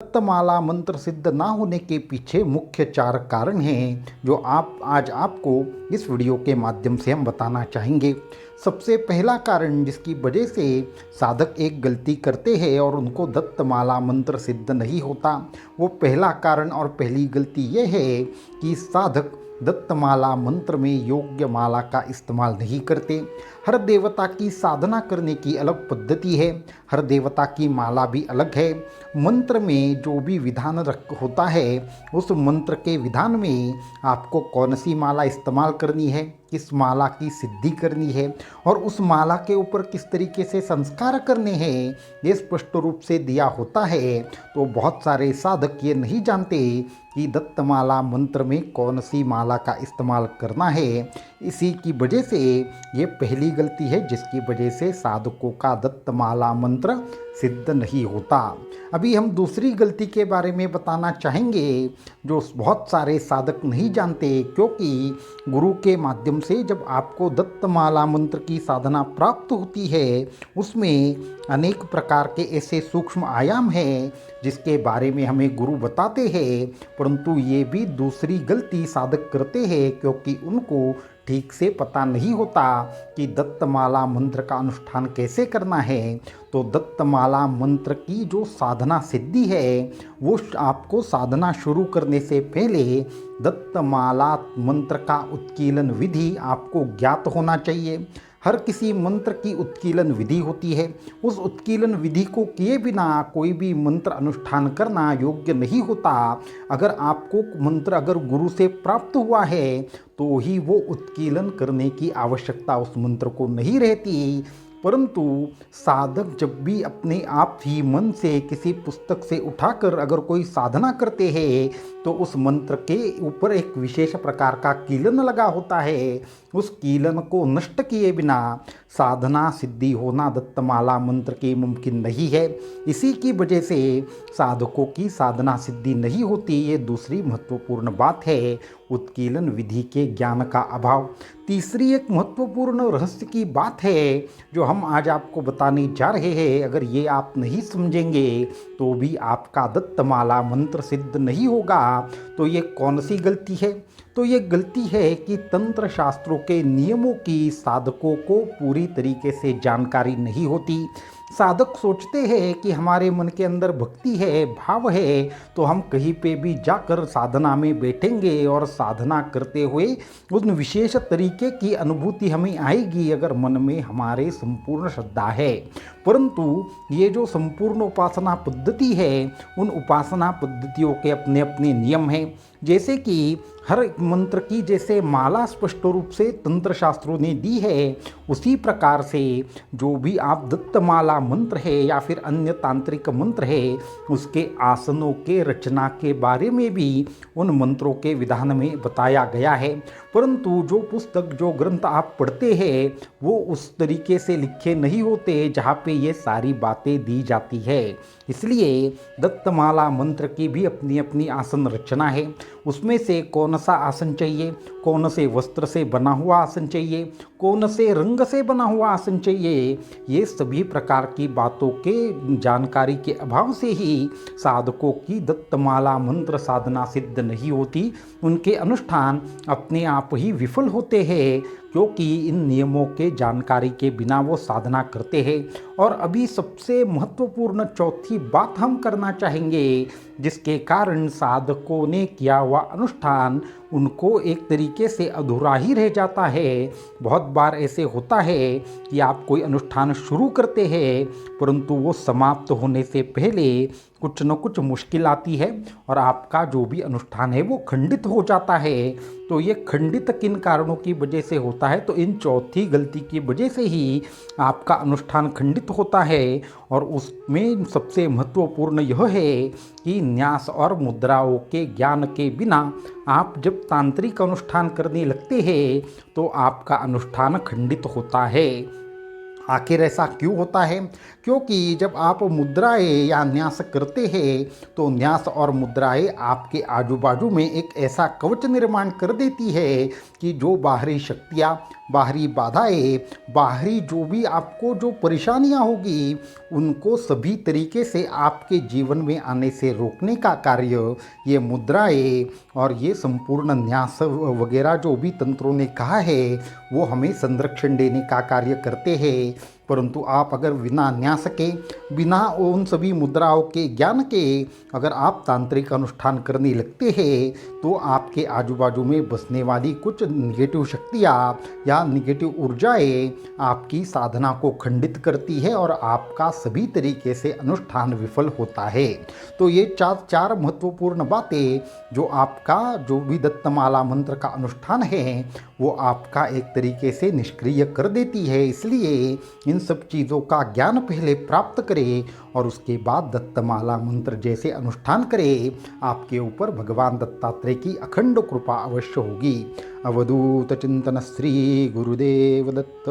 दत्तमाला मंत्र सिद्ध ना होने के पीछे मुख्य 4 कारण हैं जो आज आपको इस वीडियो के माध्यम से हम बताना चाहेंगे। सबसे पहला कारण जिसकी वजह से साधक एक गलती करते हैं और उनको दत्तमाला मंत्र सिद्ध नहीं होता, वो पहला कारण और पहली गलती ये है कि साधक दत्तमाला मंत्र में योग्य माला का इस्तेमाल नहीं करते। हर देवता की साधना करने की अलग पद्धति है, हर देवता की माला भी अलग है। मंत्र में जो भी विधान होता है उस मंत्र के विधान में आपको कौन सी माला इस्तेमाल करनी है, किस माला की सिद्धि करनी है और उस माला के ऊपर किस तरीके से संस्कार करने हैं, ये स्पष्ट रूप से दिया होता है। तो बहुत सारे साधक ये नहीं जानते कि दत्तमाला मंत्र में कौन सी माला का इस्तेमाल करना है। इसी की वजह से ये पहली गलती है जिसकी वजह से साधकों का दत्तमाला मंत्र सिद्ध नहीं होता। अभी हम दूसरी गलती के बारे में बताना चाहेंगे जो बहुत सारे साधक नहीं जानते, क्योंकि गुरु के माध्यम से जब आपको दत्तमाला मंत्र की साधना प्राप्त होती है उसमें अनेक प्रकार के ऐसे सूक्ष्म आयाम हैं जिसके बारे में हमें गुरु बताते हैं, परंतु ये भी दूसरी गलती साधक करते हैं क्योंकि उनको ठीक से पता नहीं होता कि दत्तमाला मंत्र का अनुष्ठान कैसे करना है। तो दत्तमाला मंत्र की जो साधना सिद्धि है वो आपको साधना शुरू करने से पहले दत्तमाला मंत्र का उत्कीलन विधि आपको ज्ञात होना चाहिए। हर किसी मंत्र की उत्कीलन विधि होती है, उस उत्कीलन विधि को किए बिना कोई भी मंत्र अनुष्ठान करना योग्य नहीं होता। अगर आपको मंत्र अगर गुरु से प्राप्त हुआ है तो ही वो उत्कीलन करने की आवश्यकता उस मंत्र को नहीं रहती, परंतु साधक जब भी अपने आप ही मन से किसी पुस्तक से उठाकर अगर कोई साधना करते हैं तो उस मंत्र के ऊपर एक विशेष प्रकार का कीलन लगा होता है। उस कीलन को नष्ट किए बिना साधना सिद्धि होना दत्तमाला मंत्र की मुमकिन नहीं है। इसी की वजह से साधकों की साधना सिद्धि नहीं होती। ये दूसरी महत्वपूर्ण बात है, उत्कीलन विधि के ज्ञान का अभाव। तीसरी एक महत्वपूर्ण रहस्य की बात है जो हम आज आपको बताने जा रहे हैं। अगर ये आप नहीं समझेंगे तो भी आपका दत्तमाला मंत्र सिद्ध नहीं होगा। तो ये कौन सी गलती है? तो ये गलती है कि तंत्र शास्त्रों के नियमों की साधकों को पूरी तरीके से जानकारी नहीं होती। साधक सोचते हैं कि हमारे मन के अंदर भक्ति है, भाव है, तो हम कहीं पे भी जाकर साधना में बैठेंगे और साधना करते हुए उन विशेष तरीके की अनुभूति हमें आएगी अगर मन में हमारे संपूर्ण श्रद्धा है। परंतु ये जो संपूर्ण उपासना पद्धति है उन उपासना पद्धतियों के अपने अपने नियम हैं। जैसे कि हर मंत्र की जैसे माला स्पष्ट रूप से तंत्र शास्त्रों ने दी है, उसी प्रकार से जो भी आप दत्तमाला मंत्र है या फिर अन्य तांत्रिक मंत्र है उसके आसनों के रचना के बारे में भी उन मंत्रों के विधान में बताया गया है। परंतु जो पुस्तक जो ग्रंथ आप पढ़ते हैं वो उस तरीके से लिखे नहीं होते जहाँ पे ये सारी बातें दी जाती है। इसलिए दत्तमाला मंत्र की भी अपनी अपनी आसन रचना है। उसमें से कौन सा आसन चाहिए, कौन से वस्त्र से बना हुआ आसन चाहिए, कौन से रंग से बना हुआ आसन चाहिए, ये सभी प्रकार की बातों के जानकारी के अभाव से ही साधकों की दत्तमाला मंत्र साधना सिद्ध नहीं होती। उनके अनुष्ठान अपने आप ही विफल होते हैं क्योंकि इन नियमों के जानकारी के बिना वो साधना करते हैं। और अभी सबसे महत्वपूर्ण चौथी बात हम करना चाहेंगे जिसके कारण साधकों ने किया हुआ अनुष्ठान उनको एक तरीके से अधूरा ही रह जाता है। बहुत बार ऐसे होता है कि आप कोई अनुष्ठान शुरू करते हैं परंतु वो समाप्त होने से पहले कुछ न कुछ मुश्किल आती है और आपका जो भी अनुष्ठान है वो खंडित हो जाता है। तो ये खंडित किन कारणों की वजह से होता है? तो इन चौथी गलती की वजह से ही आपका अनुष्ठान खंडित होता है। और उसमें सबसे महत्वपूर्ण यह है कि न्यास और मुद्राओं के ज्ञान के बिना आप जब तांत्रिक अनुष्ठान करने लगते हैं तो आपका अनुष्ठान खंडित होता है। आखिर ऐसा क्यों होता है? क्योंकि जब आप मुद्राएं या न्यास करते हैं तो न्यास और मुद्राएं आपके आजू बाजू में एक ऐसा कवच निर्माण कर देती है कि जो बाहरी शक्तियाँ बाहरी बाधाएं, बाहरी जो भी आपको जो परेशानियां होगी उनको सभी तरीके से आपके जीवन में आने से रोकने का कार्य ये मुद्राएं और ये संपूर्ण न्यास वगैरह जो भी तंत्रों ने कहा है वो हमें संरक्षण देने का कार्य करते हैं। परंतु आप अगर बिना न्यास के, बिना उन सभी मुद्राओं के ज्ञान के अगर आप तांत्रिक अनुष्ठान करने लगते हैं तो आपके आजू बाजू में बसने वाली कुछ निगेटिव शक्तियाँ या निगेटिव ऊर्जाएं आपकी साधना को खंडित करती है और आपका सभी तरीके से अनुष्ठान विफल होता है। तो ये चार महत्वपूर्ण बातें जो आपका जो भी दत्तमाला मंत्र का अनुष्ठान है वो आपका एक तरीके से निष्क्रिय कर देती है। इसलिए इन सब चीज़ों का ज्ञान पहले प्राप्त करें और उसके बाद दत्तमाला मंत्र जैसे अनुष्ठान करें। आपके ऊपर भगवान दत्तात्रेय की अखंड कृपा अवश्य होगी। अवधूत चिंतन श्री गुरुदेव दत्त।